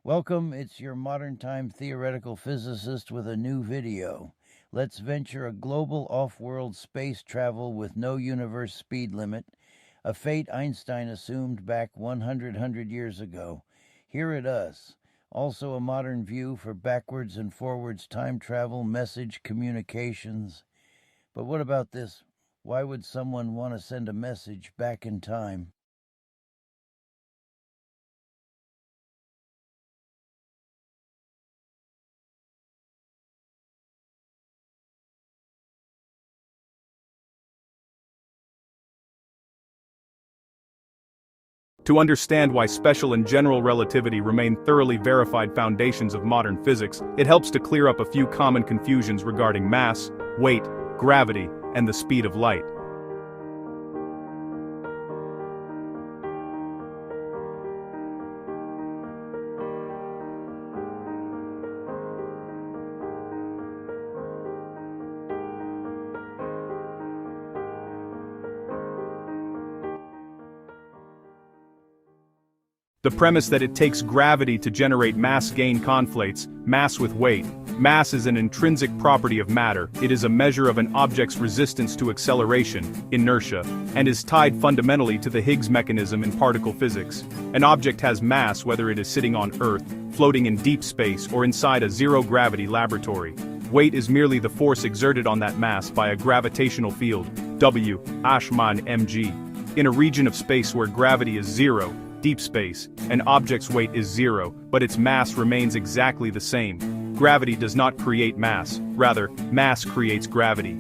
Welcome, it's your modern time theoretical physicist with a new video. Let's venture a global off-world space travel with no universe speed limit, a fate Einstein assumed back 100 years ago. Here it is. Also a modern view for backwards and forwards time travel, message communications. But what about this? Why would someone want to send a message back in time? To understand why special and general relativity remain thoroughly verified foundations of modern physics, it helps to clear up a few common confusions regarding mass, weight, gravity, and the speed of light. The premise that it takes gravity to generate mass-gain conflates mass with weight. Mass is an intrinsic property of matter. It is a measure of an object's resistance to acceleration, inertia, and is tied fundamentally to the Higgs mechanism in particle physics. An object has mass whether it is sitting on Earth, floating in deep space, or inside a zero-gravity laboratory. Weight is merely the force exerted on that mass by a gravitational field, W, Ashman mg. In a region of space where gravity is zero, deep space, an object's weight is zero, but its mass remains exactly the same. Gravity does not create mass, rather, mass creates gravity.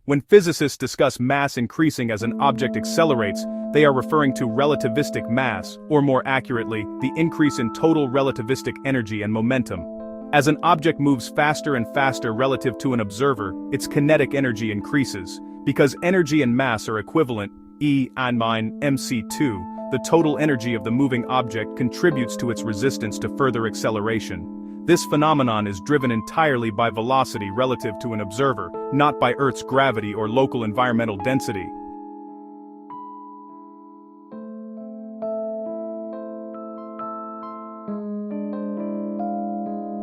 When physicists discuss mass increasing as an object accelerates, they are referring to relativistic mass, or more accurately, the increase in total relativistic energy and momentum. As an object moves faster and faster relative to an observer, its kinetic energy increases. Because energy and mass are equivalent, E and mc2, the total energy of the moving object contributes to its resistance to further acceleration. This phenomenon is driven entirely by velocity relative to an observer, not by Earth's gravity or local environmental density.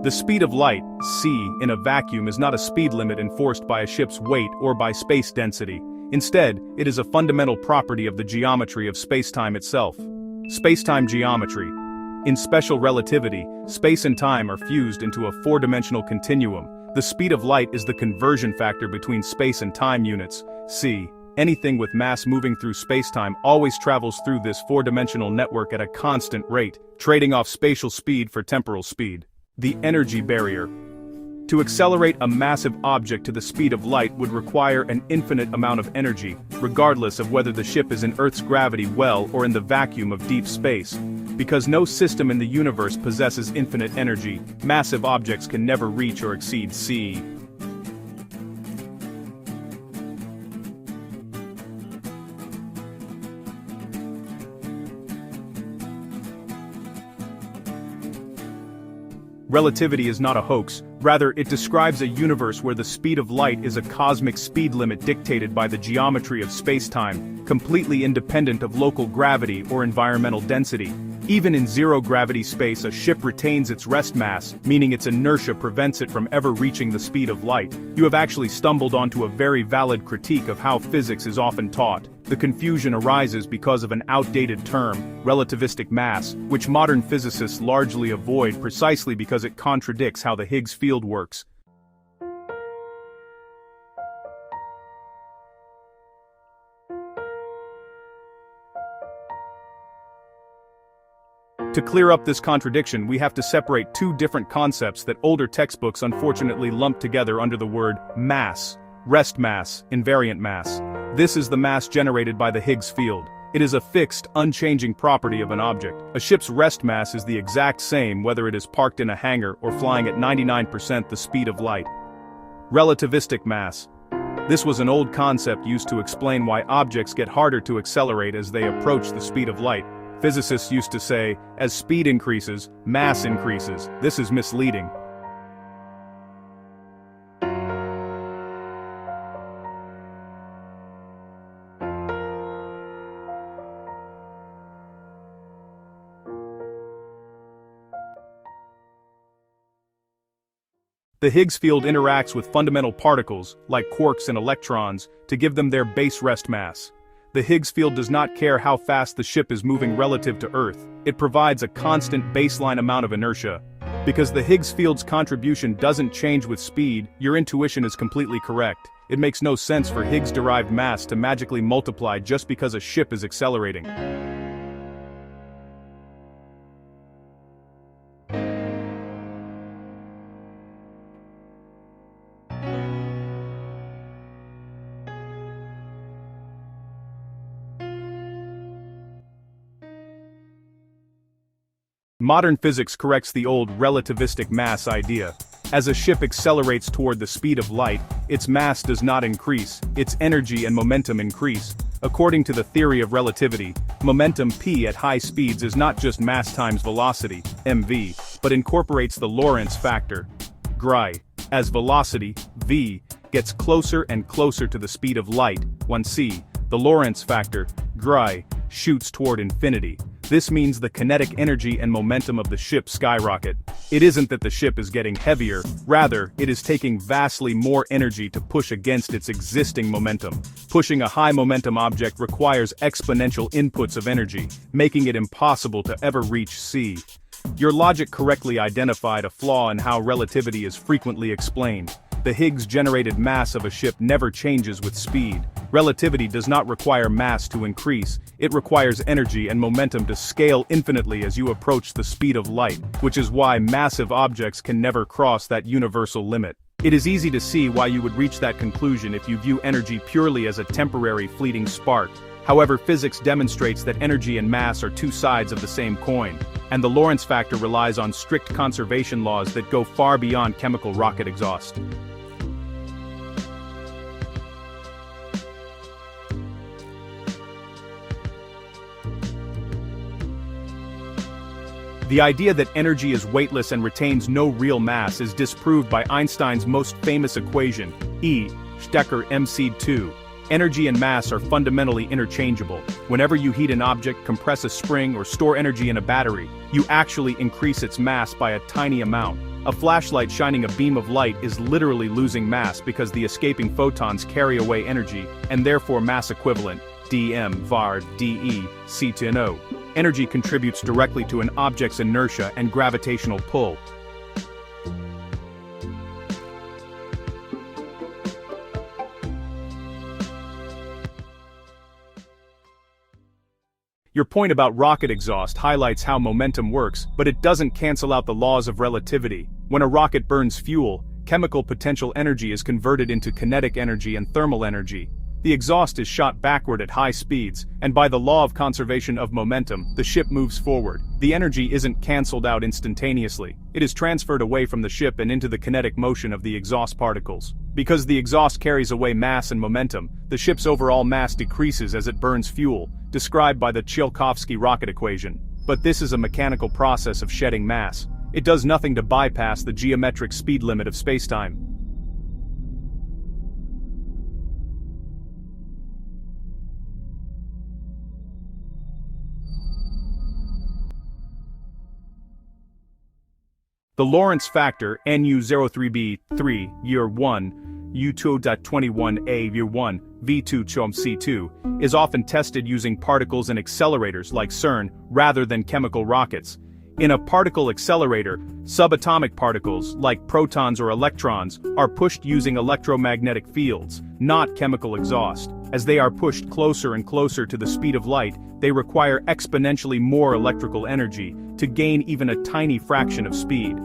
The speed of light, c, in a vacuum is not a speed limit enforced by a ship's weight or by space density. Instead, it is a fundamental property of the geometry of spacetime itself. Spacetime geometry. In special relativity, space and time are fused into a four-dimensional continuum. The speed of light is the conversion factor between space and time units, c. Anything with mass moving through spacetime always travels through this four-dimensional network at a constant rate, trading off spatial speed for temporal speed. The energy barrier. To accelerate a massive object to the speed of light would require an infinite amount of energy, regardless of whether the ship is in Earth's gravity well or in the vacuum of deep space. Because no system in the universe possesses infinite energy, massive objects can never reach or exceed c. Relativity is not a hoax, rather it describes a universe where the speed of light is a cosmic speed limit dictated by the geometry of spacetime, completely independent of local gravity or environmental density. Even in zero-gravity space, a ship retains its rest mass, meaning its inertia prevents it from ever reaching the speed of light. You have actually stumbled onto a very valid critique of how physics is often taught. The confusion arises because of an outdated term, relativistic mass, which modern physicists largely avoid precisely because it contradicts how the Higgs field works. To clear up this contradiction, we have to separate two different concepts that older textbooks unfortunately lump together under the word mass. Rest mass, invariant mass. This is the mass generated by the Higgs field. It is a fixed, unchanging property of an object. A ship's rest mass is the exact same whether it is parked in a hangar or flying at 99% the speed of light. Relativistic mass. This was an old concept used to explain why objects get harder to accelerate as they approach the speed of light. Physicists used to say, as speed increases, mass increases. This is misleading. The Higgs field interacts with fundamental particles, like quarks and electrons, to give them their base rest mass. The Higgs field does not care how fast the ship is moving relative to Earth. It provides a constant baseline amount of inertia. Because the Higgs field's contribution doesn't change with speed, your intuition is completely correct. It makes no sense for Higgs-derived mass to magically multiply just because a ship is accelerating. Modern physics corrects the old relativistic mass idea. As a ship accelerates toward the speed of light, its mass does not increase, its energy and momentum increase. According to the theory of relativity, momentum p at high speeds is not just mass times velocity, mv, but incorporates the Lorentz factor, gr. As velocity, v, gets closer and closer to the speed of light, 1c, the Lorentz factor, gr, shoots toward infinity. This means the kinetic energy and momentum of the ship skyrocket. It isn't that the ship is getting heavier, rather, it is taking vastly more energy to push against its existing momentum. Pushing a high momentum object requires exponential inputs of energy, making it impossible to ever reach c. Your logic correctly identified a flaw in how relativity is frequently explained. The Higgs-generated mass of a ship never changes with speed. Relativity does not require mass to increase, it requires energy and momentum to scale infinitely as you approach the speed of light, which is why massive objects can never cross that universal limit. It is easy to see why you would reach that conclusion if you view energy purely as a temporary fleeting spark. However, physics demonstrates that energy and mass are two sides of the same coin, and the Lorentz factor relies on strict conservation laws that go far beyond chemical rocket exhaust. The idea that energy is weightless and retains no real mass is disproved by Einstein's most famous equation, E, Stecker mc2. Energy and mass are fundamentally interchangeable. Whenever you heat an object, compress a spring, or store energy in a battery, you actually increase its mass by a tiny amount. A flashlight shining a beam of light is literally losing mass because the escaping photons carry away energy, and therefore mass equivalent, dm var dE c to no. Energy contributes directly to an object's inertia and gravitational pull. Your point about rocket exhaust highlights how momentum works, but it doesn't cancel out the laws of relativity. When a rocket burns fuel, chemical potential energy is converted into kinetic energy and thermal energy. The exhaust is shot backward at high speeds, and by the law of conservation of momentum, the ship moves forward. The energy isn't cancelled out instantaneously. It is transferred away from the ship and into the kinetic motion of the exhaust particles. Because the exhaust carries away mass and momentum, the ship's overall mass decreases as it burns fuel, described by the Tsiolkovsky rocket equation. But this is a mechanical process of shedding mass. It does nothing to bypass the geometric speed limit of spacetime. The Lorentz factor, Nu03b3, year 1, U2.21a, year 1, V2 chom C2, is often tested using particles and accelerators like CERN rather than chemical rockets. In a particle accelerator, subatomic particles, like protons or electrons, are pushed using electromagnetic fields, not chemical exhaust. As they are pushed closer and closer to the speed of light, they require exponentially more electrical energy to gain even a tiny fraction of speed.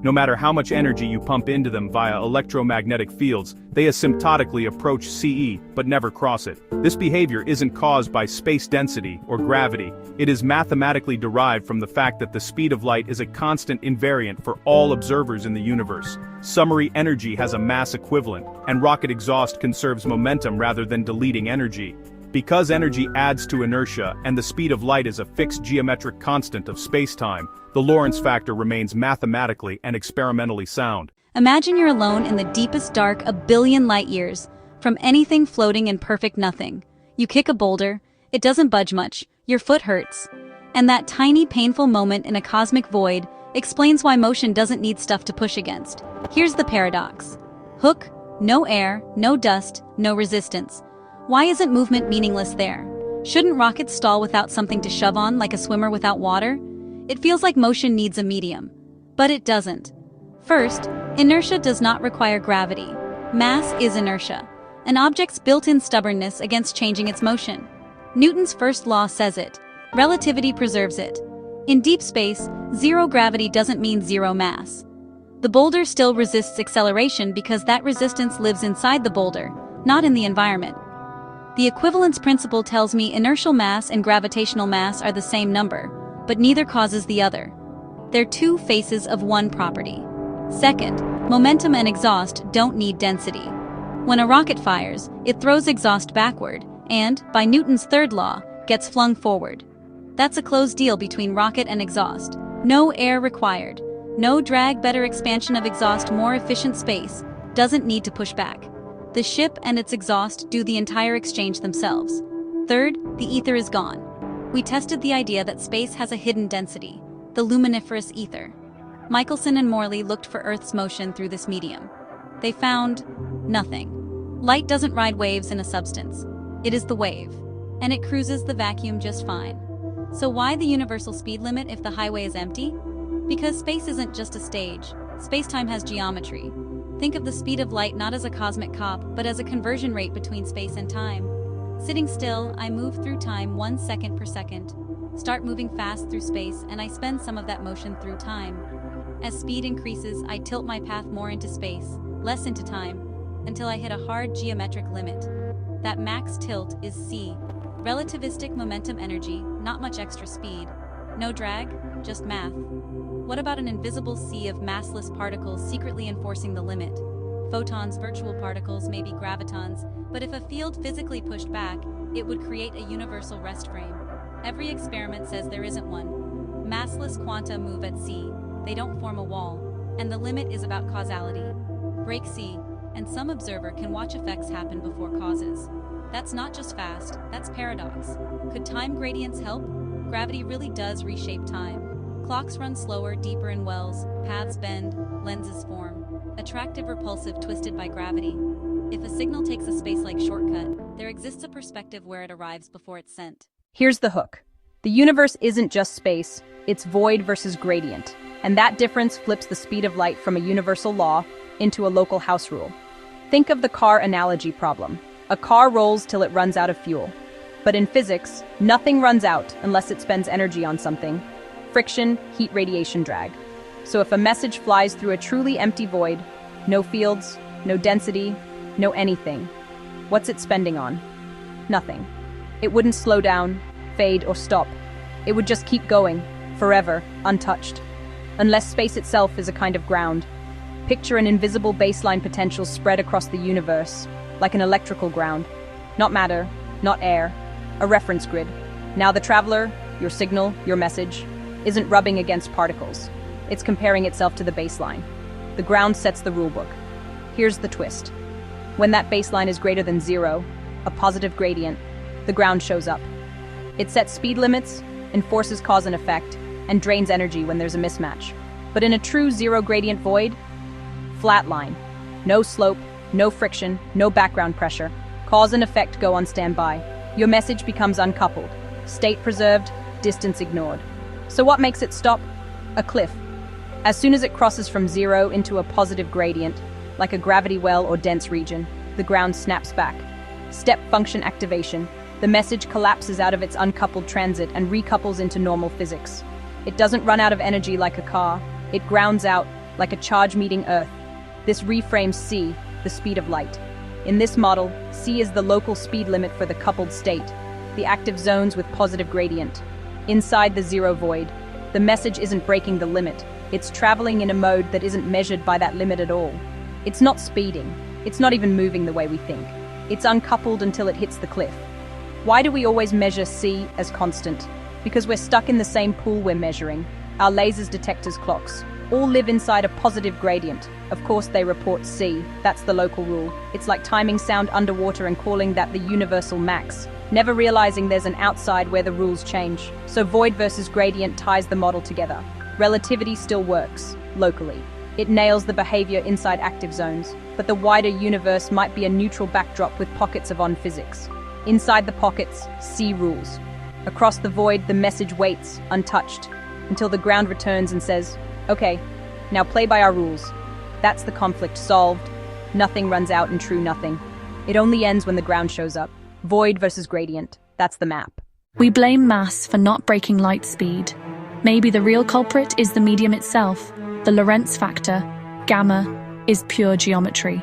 No matter how much energy you pump into them via electromagnetic fields, they asymptotically approach CE but never cross it. This behavior isn't caused by space density or gravity. It is mathematically derived from the fact that the speed of light is a constant invariant for all observers in the universe. Summary energy has a mass equivalent, and rocket exhaust conserves momentum rather than deleting energy. Because energy adds to inertia and the speed of light is a fixed geometric constant of spacetime, the Lorentz factor remains mathematically and experimentally sound. Imagine you're alone in the deepest dark a billion light years, from anything floating in perfect nothing. You kick a boulder, it doesn't budge much, your foot hurts. And that tiny painful moment in a cosmic void explains why motion doesn't need stuff to push against. Here's the paradox. Hook, no air, no dust, no resistance. Why isn't movement meaningless there? Shouldn't rockets stall without something to shove on, like a swimmer without water? It feels like motion needs a medium. But it doesn't. First, inertia does not require gravity. Mass is inertia, an object's built-in stubbornness against changing its motion. Newton's first law says it. Relativity preserves it. In deep space, zero gravity doesn't mean zero mass. The boulder still resists acceleration because that resistance lives inside the boulder, not in the environment. The equivalence principle tells me inertial mass and gravitational mass are the same number, but neither causes the other. They're two faces of one property. Second, momentum and exhaust don't need density. When a rocket fires, it throws exhaust backward and, by Newton's third law, gets flung forward. That's a closed deal between rocket and exhaust. No air required. No drag, better expansion of exhaust, more efficient space. Doesn't need to push back. The ship and its exhaust do the entire exchange themselves. Third, the ether is gone. We tested the idea that space has a hidden density, the luminiferous ether. Michelson and Morley looked for Earth's motion through this medium. They found nothing. Light doesn't ride waves in a substance. It is the wave, and it cruises the vacuum just fine. So why the universal speed limit if the highway is empty? Because space isn't just a stage. Space-time has geometry. Think of the speed of light not as a cosmic cop, but as a conversion rate between space and time. Sitting still, I move through time 1 second per second. Start moving fast through space, and I spend some of that motion through time. As speed increases, I tilt my path more into space, less into time, until I hit a hard geometric limit. That max tilt is c. Relativistic momentum energy, not much extra speed. No drag, just math. What about an invisible sea of massless particles secretly enforcing the limit? Photons, virtual particles, maybe gravitons, but if a field physically pushed back, it would create a universal rest frame. Every experiment says there isn't one. Massless quanta move at c. They don't form a wall, and the limit is about causality. Break c, and some observer can watch effects happen before causes. That's not just fast, that's paradox. Could time gradients help? Gravity really does reshape time. Clocks run slower, deeper in wells, paths bend, lenses form. Attractive, repulsive, twisted by gravity. If a signal takes a space-like shortcut, there exists a perspective where it arrives before it's sent. Here's the hook. The universe isn't just space, it's void versus gradient. And that difference flips the speed of light from a universal law into a local house rule. Think of the car analogy problem. A car rolls till it runs out of fuel. But in physics, nothing runs out unless it spends energy on something. Friction, heat, radiation, drag. So if a message flies through a truly empty void, no fields, no density, no anything, what's it spending on? Nothing. It wouldn't slow down, fade, or stop. It would just keep going, forever, untouched. Unless space itself is a kind of ground. Picture an invisible baseline potential spread across the universe, like an electrical ground. Not matter, not air, a reference grid. Now the traveler, your signal, your message, isn't rubbing against particles. It's comparing itself to the baseline. The ground sets the rulebook. Here's the twist. When that baseline is greater than zero, a positive gradient, the ground shows up. It sets speed limits, enforces cause and effect, and drains energy when there's a mismatch. But in a true zero gradient void, flat line. No slope, no friction, no background pressure. Cause and effect go on standby. Your message becomes uncoupled. State preserved, distance ignored. So what makes it stop? A cliff. As soon as it crosses from zero into a positive gradient, like a gravity well or dense region, the ground snaps back. Step function activation. The message collapses out of its uncoupled transit and recouples into normal physics. It doesn't run out of energy like a car. It grounds out like a charge meeting Earth. This reframes c, the speed of light. In this model, c is the local speed limit for the coupled state, the active zones with positive gradient. Inside the zero void, the message isn't breaking the limit. It's traveling in a mode that isn't measured by that limit at all. It's not speeding. It's not even moving the way we think. It's uncoupled until it hits the cliff. Why do we always measure c as constant? Because we're stuck in the same pool we're measuring. Our lasers, detectors, clocks all live inside a positive gradient. Of course they report c. That's the local rule. It's like timing sound underwater and calling that the universal max, never realizing there's an outside where the rules change. So void versus gradient ties the model together. Relativity still works, locally. It nails the behavior inside active zones, but the wider universe might be a neutral backdrop with pockets of on-physics. Inside the pockets, C rules. Across the void, the message waits, untouched, until the ground returns and says, "Okay, now play by our rules." That's the conflict solved. Nothing runs out in true nothing. It only ends when the ground shows up. Void versus gradient. That's the map. We blame mass for not breaking light speed. Maybe the real culprit is the medium itself. The Lorentz factor, gamma, is pure geometry.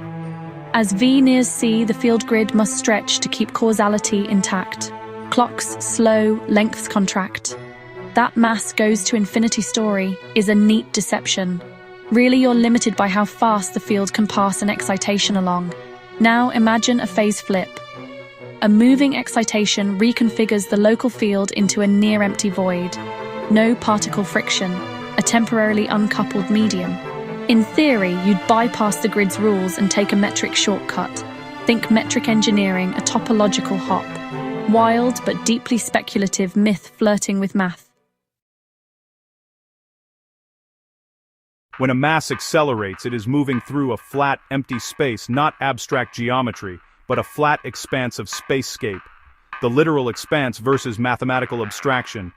As V nears C, the field grid must stretch to keep causality intact. Clocks slow, lengths contract. That mass goes to infinity story is a neat deception. Really, you're limited by how fast the field can pass an excitation along. Now imagine a phase flip. A moving excitation reconfigures the local field into a near-empty void. No particle friction, a temporarily uncoupled medium. In theory, you'd bypass the grid's rules and take a metric shortcut. Think metric engineering, a topological hop. Wild but deeply speculative myth flirting with math. When a mass accelerates, it is moving through a flat, empty space, not abstract geometry, but a flat expanse of spacescape. The literal expanse versus mathematical abstraction,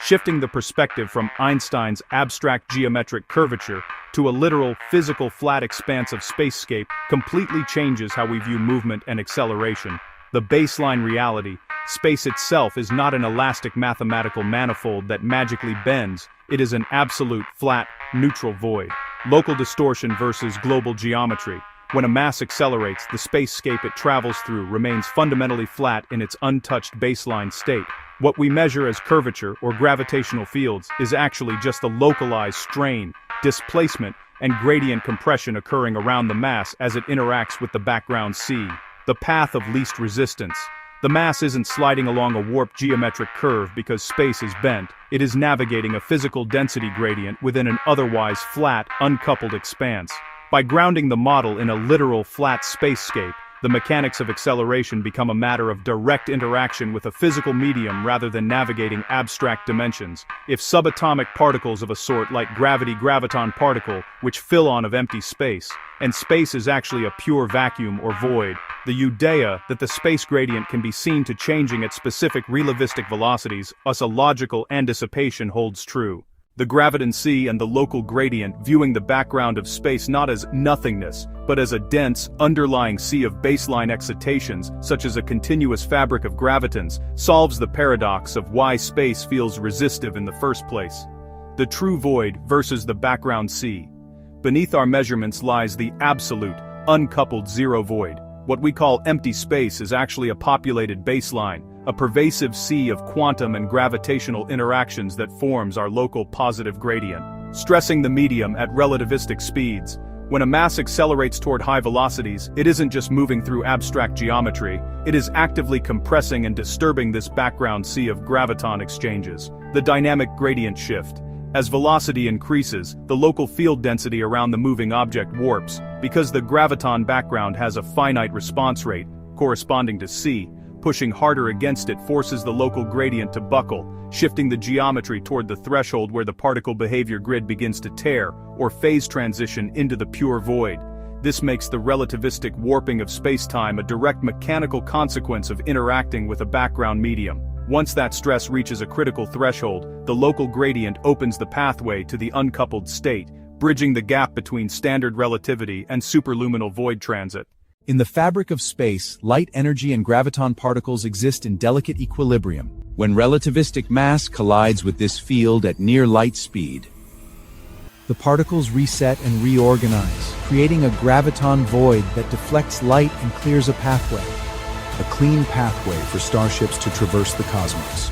shifting the perspective from Einstein's abstract geometric curvature to a literal, physical flat expanse of spacescape completely changes how we view movement and acceleration. The baseline reality, space itself is not an elastic mathematical manifold that magically bends, it is an absolute, flat, neutral void. Local distortion versus global geometry. When a mass accelerates, the spacescape it travels through remains fundamentally flat in its untouched baseline state. What we measure as curvature or gravitational fields is actually just the localized strain, displacement, and gradient compression occurring around the mass as it interacts with the background C. The path of least resistance. The mass isn't sliding along a warped geometric curve because space is bent. It is navigating a physical density gradient within an otherwise flat, uncoupled expanse. By grounding the model in a literal flat spacescape, the mechanics of acceleration become a matter of direct interaction with a physical medium rather than navigating abstract dimensions. If subatomic particles of a sort like gravity-graviton particle, which fill on of empty space, and space is actually a pure vacuum or void, the idea that the space gradient can be seen to changing at specific relativistic velocities, us a logical anticipation holds true. The graviton C and the local gradient viewing the background of space not as nothingness, but as a dense, underlying sea of baseline excitations, such as a continuous fabric of gravitons, solves the paradox of why space feels resistive in the first place. The true void versus the background sea. Beneath our measurements lies the absolute, uncoupled zero void. What we call empty space is actually a populated baseline, a pervasive sea of quantum and gravitational interactions that forms our local positive gradient. Stressing the medium at relativistic speeds. When a mass accelerates toward high velocities, it isn't just moving through abstract geometry, it is actively compressing and disturbing this background sea of graviton exchanges. The dynamic gradient shift. As velocity increases, the local field density around the moving object warps, because the graviton background has a finite response rate, corresponding to c. Pushing harder against it forces the local gradient to buckle, shifting the geometry toward the threshold where the particle behavior grid begins to tear, or phase transition into the pure void. This makes the relativistic warping of spacetime a direct mechanical consequence of interacting with a background medium. Once that stress reaches a critical threshold, the local gradient opens the pathway to the uncoupled state, bridging the gap between standard relativity and superluminal void transit. In the fabric of space, light energy and graviton particles exist in delicate equilibrium. When relativistic mass collides with this field at near light speed, the particles reset and reorganize, creating a graviton void that deflects light and clears a pathway. A clean pathway for starships to traverse the cosmos.